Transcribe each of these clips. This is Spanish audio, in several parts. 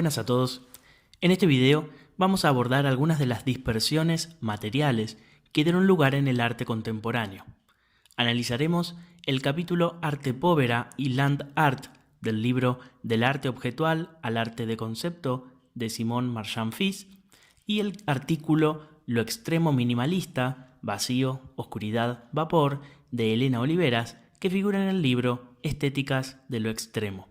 Buenas a todos. En este video vamos a abordar algunas de las dispersiones materiales que dieron lugar en el arte contemporáneo. Analizaremos el capítulo Arte Povera y Land Art del libro Del arte objetual al arte de concepto de Simon Marchand-Fils y el artículo Lo extremo minimalista, vacío, oscuridad, vapor de Elena Oliveras que figura en el libro Estéticas de lo extremo.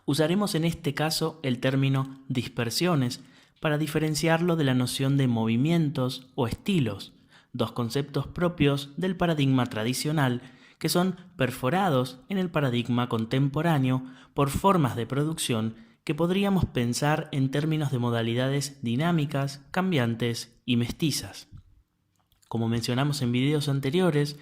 Usaremos en este caso el término dispersiones para diferenciarlo de la noción de movimientos o estilos, dos conceptos propios del paradigma tradicional que son perforados en el paradigma contemporáneo por formas de producción que podríamos pensar en términos de modalidades dinámicas, cambiantes y mestizas. Como mencionamos en videos anteriores,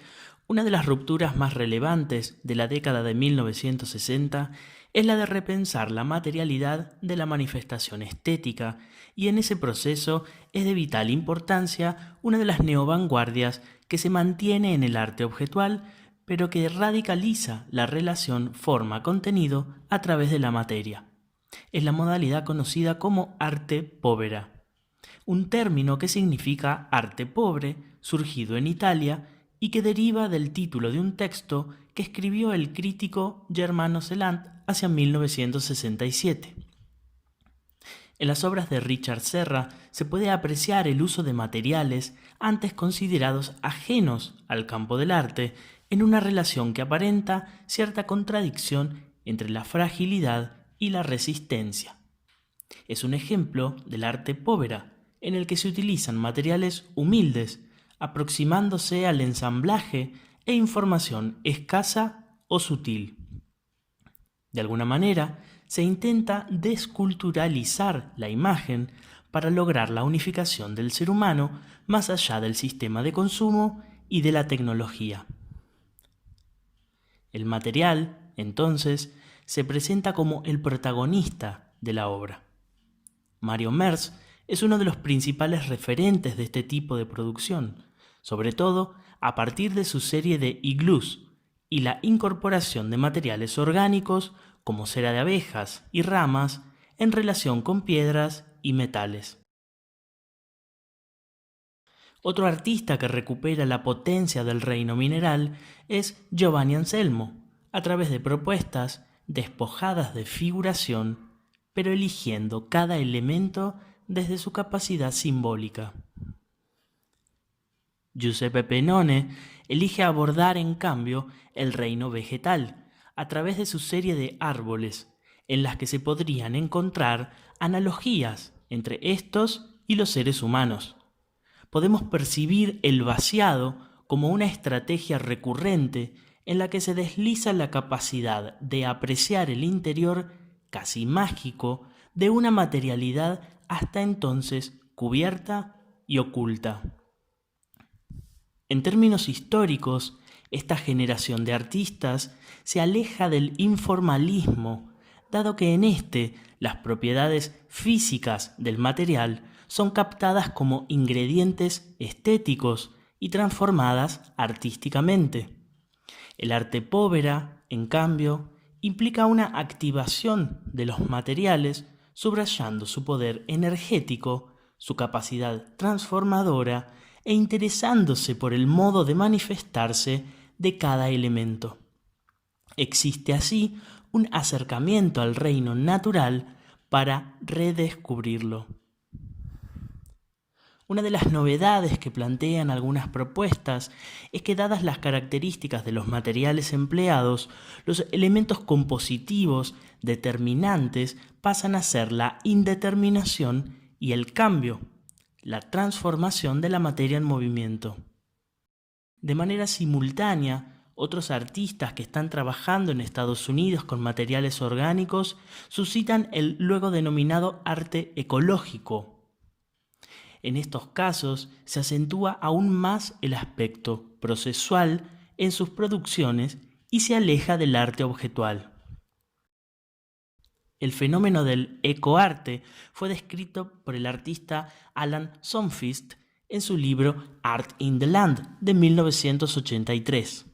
una de las rupturas más relevantes de la década de 1960 es la de repensar la materialidad de la manifestación estética, y en ese proceso es de vital importancia una de las neovanguardias que se mantiene en el arte objetual, pero que radicaliza la relación forma-contenido a través de la materia. Es la modalidad conocida como arte povera, un término que significa arte pobre, surgido en Italia, y que deriva del título de un texto que escribió el crítico Germano Celant hacia 1967. En las obras de Richard Serra se puede apreciar el uso de materiales antes considerados ajenos al campo del arte en una relación que aparenta cierta contradicción entre la fragilidad y la resistencia. Es un ejemplo del arte povera, en el que se utilizan materiales humildes, aproximándose al ensamblaje e información escasa o sutil. De alguna manera, se intenta desculturalizar la imagen para lograr la unificación del ser humano más allá del sistema de consumo y de la tecnología. El material, entonces, se presenta como el protagonista de la obra. Mario Merz es uno de los principales referentes de este tipo de producción, sobre todo a partir de su serie de Igloos y la incorporación de materiales orgánicos como cera de abejas y ramas en relación con piedras y metales. Otro artista que recupera la potencia del reino mineral es Giovanni Anselmo, a través de propuestas despojadas de figuración, pero eligiendo cada elemento desde su capacidad simbólica. Giuseppe Pennone elige abordar, en cambio, el reino vegetal, a través de su serie de árboles, en las que se podrían encontrar analogías entre estos y los seres humanos. Podemos percibir el vaciado como una estrategia recurrente en la que se desliza la capacidad de apreciar el interior casi mágico de una materialidad hasta entonces cubierta y oculta. En términos históricos, esta generación de artistas se aleja del informalismo, dado que en este las propiedades físicas del material son captadas como ingredientes estéticos y transformadas artísticamente. El arte povera, en cambio, implica una activación de los materiales, subrayando su poder energético, su capacidad transformadora e interesándose por el modo de manifestarse de cada elemento. Existe así un acercamiento al reino natural para redescubrirlo. Una de las novedades que plantean algunas propuestas es que, dadas las características de los materiales empleados, los elementos compositivos determinantes pasan a ser la indeterminación y el cambio, la transformación de la materia en movimiento. De manera simultánea, otros artistas que están trabajando en Estados Unidos con materiales orgánicos suscitan el luego denominado arte ecológico. En estos casos se acentúa aún más el aspecto procesual en sus producciones y se aleja del arte objetual. El fenómeno del ecoarte fue descrito por el artista Alan Sonfist en su libro Art in the Land de 1983.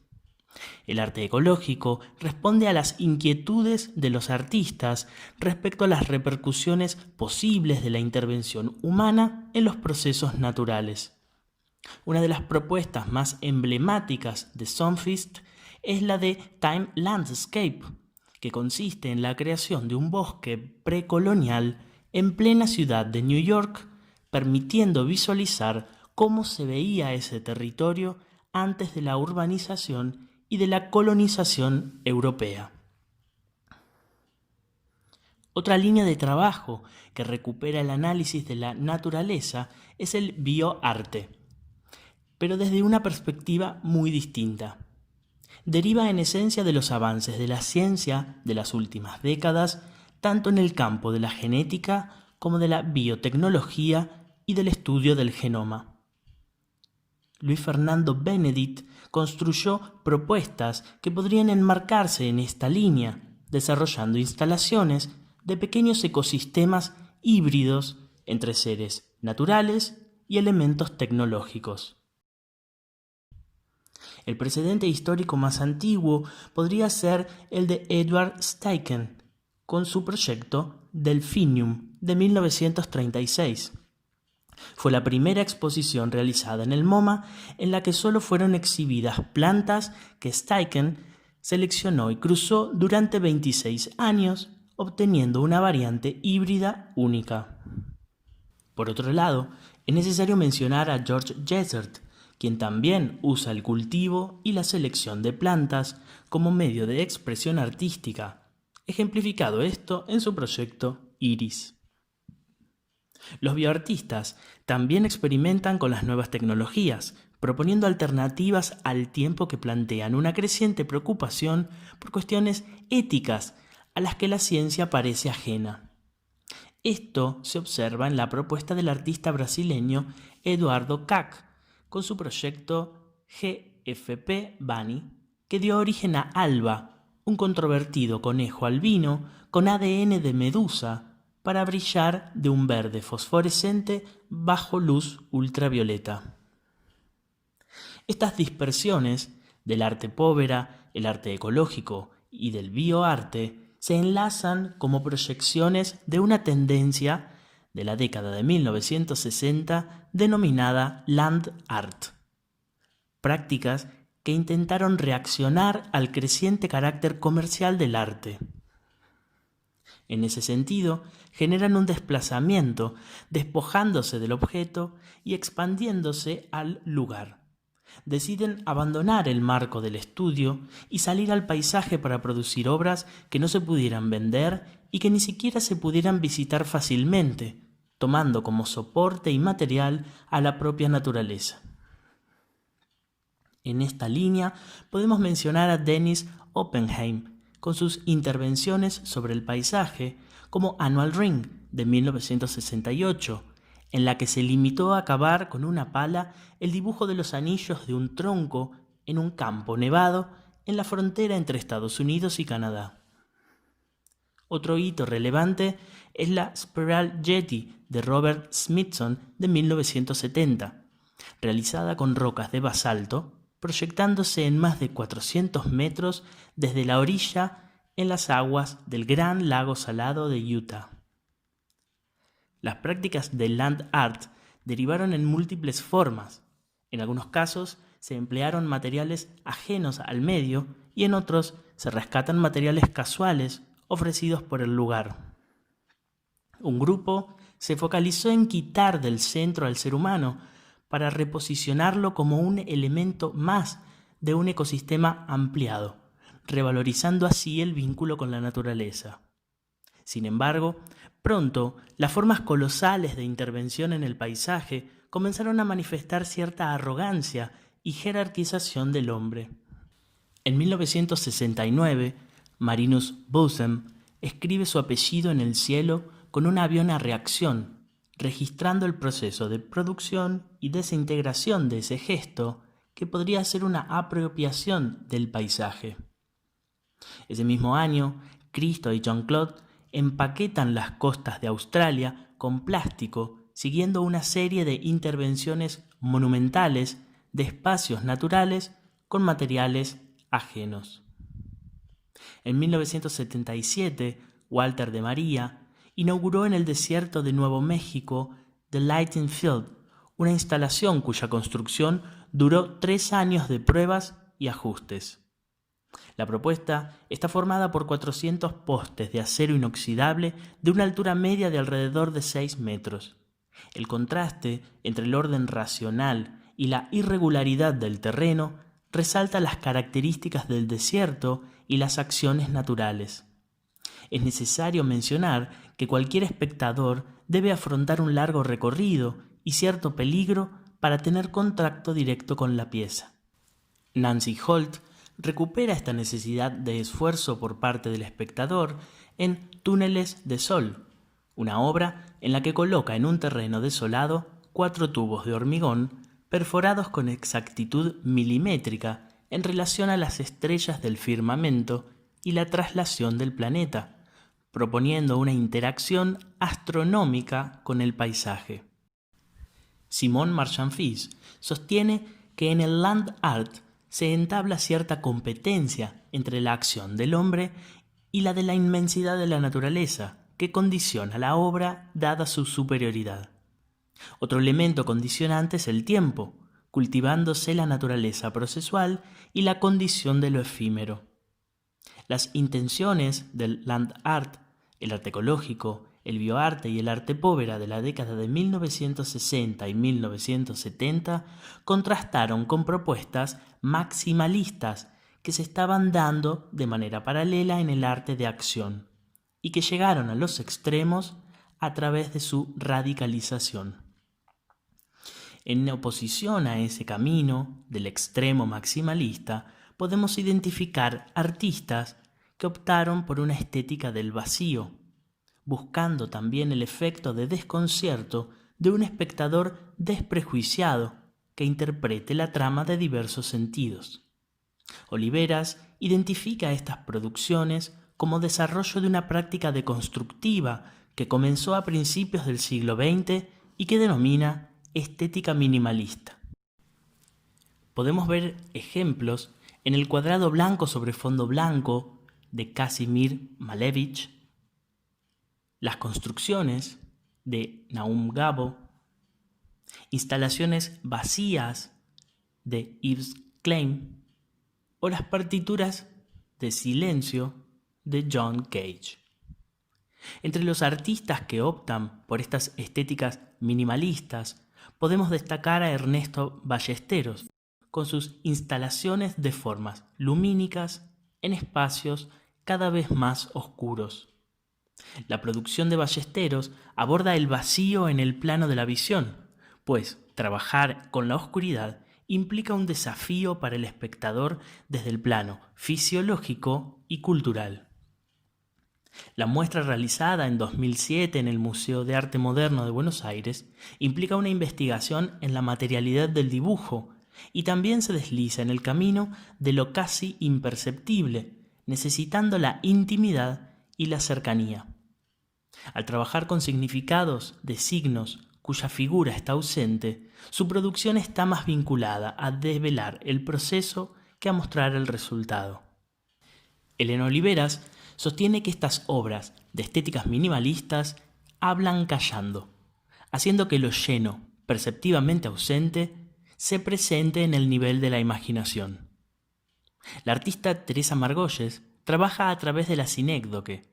El arte ecológico responde a las inquietudes de los artistas respecto a las repercusiones posibles de la intervención humana en los procesos naturales. Una de las propuestas más emblemáticas de Sundquist es la de Time Landscape, que consiste en la creación de un bosque precolonial en plena ciudad de New York, permitiendo visualizar cómo se veía ese territorio antes de la urbanización y de la colonización europea. Otra línea de trabajo que recupera el análisis de la naturaleza es el bioarte, pero desde una perspectiva muy distinta. Deriva en esencia de los avances de la ciencia de las últimas décadas, tanto en el campo de la genética como de la biotecnología y del estudio del genoma. Luis Fernando Benedict construyó propuestas que podrían enmarcarse en esta línea, desarrollando instalaciones de pequeños ecosistemas híbridos entre seres naturales y elementos tecnológicos. El precedente histórico más antiguo podría ser el de Edward Steichen, con su proyecto Delphinium de 1936. Fue la primera exposición realizada en el MoMA en la que solo fueron exhibidas plantas que Steichen seleccionó y cruzó durante 26 años, obteniendo una variante híbrida única. Por otro lado, es necesario mencionar a George Jessert, quien también usa el cultivo y la selección de plantas como medio de expresión artística, ejemplificado esto en su proyecto Iris. Los bioartistas también experimentan con las nuevas tecnologías, proponiendo alternativas al tiempo que plantean una creciente preocupación por cuestiones éticas a las que la ciencia parece ajena. Esto se observa en la propuesta del artista brasileño Eduardo Kac, con su proyecto GFP Bunny, que dio origen a Alba, un controvertido conejo albino con ADN de medusa, para brillar de un verde fosforescente bajo luz ultravioleta. Estas dispersiones del arte povera, el arte ecológico y del bioarte se enlazan como proyecciones de una tendencia de la década de 1960 denominada Land Art. Prácticas que intentaron reaccionar al creciente carácter comercial del arte. En ese sentido, generan un desplazamiento, despojándose del objeto y expandiéndose al lugar. Deciden abandonar el marco del estudio y salir al paisaje para producir obras que no se pudieran vender y que ni siquiera se pudieran visitar fácilmente, tomando como soporte y material a la propia naturaleza. En esta línea podemos mencionar a Dennis Oppenheim, con sus intervenciones sobre el paisaje, como Annual Ring de 1968, en la que se limitó a acabar con una pala el dibujo de los anillos de un tronco en un campo nevado en la frontera entre Estados Unidos y Canadá. Otro hito relevante es la Spiral Jetty de Robert Smithson de 1970, realizada con rocas de basalto, proyectándose en más de 400 metros desde la orilla en las aguas del Gran Lago Salado de Utah. Las prácticas de land art derivaron en múltiples formas. En algunos casos se emplearon materiales ajenos al medio y en otros se rescatan materiales casuales ofrecidos por el lugar. Un grupo se focalizó en quitar del centro al ser humano para reposicionarlo como un elemento más de un ecosistema ampliado, revalorizando así el vínculo con la naturaleza. Sin embargo, pronto las formas colosales de intervención en el paisaje comenzaron a manifestar cierta arrogancia y jerarquización del hombre. En 1969, Marinus Bucem escribe su apellido en el cielo con un avión a reacción, registrando el proceso de producción y desintegración de ese gesto que podría ser una apropiación del paisaje. Ese mismo año, Christo y Jean-Claude empaquetan las costas de Australia con plástico, siguiendo una serie de intervenciones monumentales de espacios naturales con materiales ajenos. En 1977, Walter de María inauguró en el desierto de Nuevo México The Lighting Field, una instalación cuya construcción duró 3 años de pruebas y ajustes. La propuesta está formada por 400 postes de acero inoxidable de una altura media de alrededor de 6 metros. El contraste entre el orden racional y la irregularidad del terreno resalta las características del desierto y las acciones naturales. Es necesario mencionar que cualquier espectador debe afrontar un largo recorrido y cierto peligro para tener contacto directo con la pieza. Nancy Holt recupera esta necesidad de esfuerzo por parte del espectador en Túneles de Sol, una obra en la que coloca en un terreno desolado 4 tubos de hormigón perforados con exactitud milimétrica en relación a las estrellas del firmamento y la traslación del planeta, proponiendo una interacción astronómica con el paisaje. Simone Marchand-Fils sostiene que en el land art se entabla cierta competencia entre la acción del hombre y la de la inmensidad de la naturaleza, que condiciona la obra dada su superioridad. Otro elemento condicionante es el tiempo, cultivándose la naturaleza procesual y la condición de lo efímero. Las intenciones del land art, el arte ecológico, el bioarte y el arte povera de la década de 1960 y 1970 contrastaron con propuestas maximalistas que se estaban dando de manera paralela en el arte de acción y que llegaron a los extremos a través de su radicalización. En oposición a ese camino del extremo maximalista, podemos identificar artistas que optaron por una estética del vacío, buscando también el efecto de desconcierto de un espectador desprejuiciado que interprete la trama de diversos sentidos. Oliveras identifica estas producciones como desarrollo de una práctica deconstructiva que comenzó a principios del siglo XX y que denomina estética minimalista. Podemos ver ejemplos en el cuadrado blanco sobre fondo blanco de Kazimir Malevich, las construcciones de Naum Gabo, instalaciones vacías de Yves Klein o las partituras de silencio de John Cage. Entre los artistas que optan por estas estéticas minimalistas podemos destacar a Ernesto Ballesteros con sus instalaciones de formas lumínicas en espacios cada vez más oscuros. La producción de Ballesteros aborda el vacío en el plano de la visión, pues trabajar con la oscuridad implica un desafío para el espectador desde el plano fisiológico y cultural. La muestra realizada en 2007 en el Museo de Arte Moderno de Buenos Aires implica una investigación en la materialidad del dibujo y también se desliza en el camino de lo casi imperceptible, necesitando la intimidad y la cercanía. Al trabajar con significados de signos cuya figura está ausente, su producción está más vinculada a desvelar el proceso que a mostrar el resultado. Elena Oliveras sostiene que estas obras de estéticas minimalistas hablan callando, haciendo que lo lleno, perceptivamente ausente, se presente en el nivel de la imaginación. La artista Teresa Margolles trabaja a través de la sinécdoque.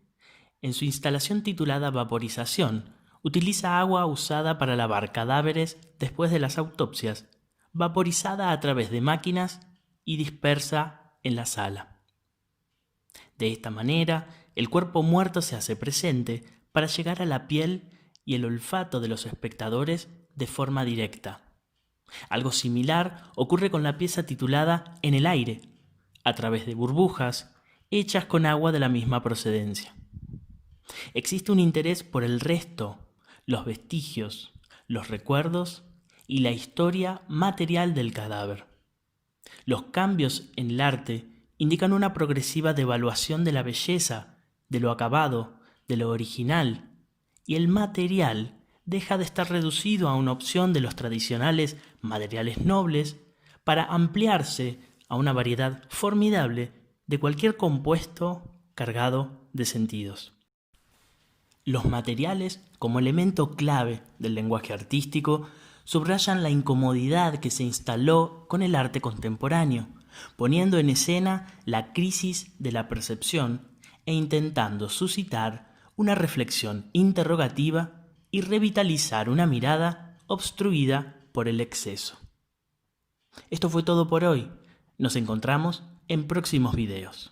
En su instalación titulada Vaporización, utiliza agua usada para lavar cadáveres después de las autopsias, vaporizada a través de máquinas y dispersa en la sala. De esta manera, el cuerpo muerto se hace presente para llegar a la piel y el olfato de los espectadores de forma directa. Algo similar ocurre con la pieza titulada En el aire, a través de burbujas hechas con agua de la misma procedencia. Existe un interés por el resto, los vestigios, los recuerdos y la historia material del cadáver. Los cambios en el arte indican una progresiva devaluación de la belleza, de lo acabado, de lo original, y el material deja de estar reducido a una opción de los tradicionales materiales nobles para ampliarse a una variedad formidable de cualquier compuesto cargado de sentidos. Los materiales, como elemento clave del lenguaje artístico, subrayan la incomodidad que se instaló con el arte contemporáneo, poniendo en escena la crisis de la percepción e intentando suscitar una reflexión interrogativa y revitalizar una mirada obstruida por el exceso. Esto fue todo por hoy. Nos encontramos en próximos videos.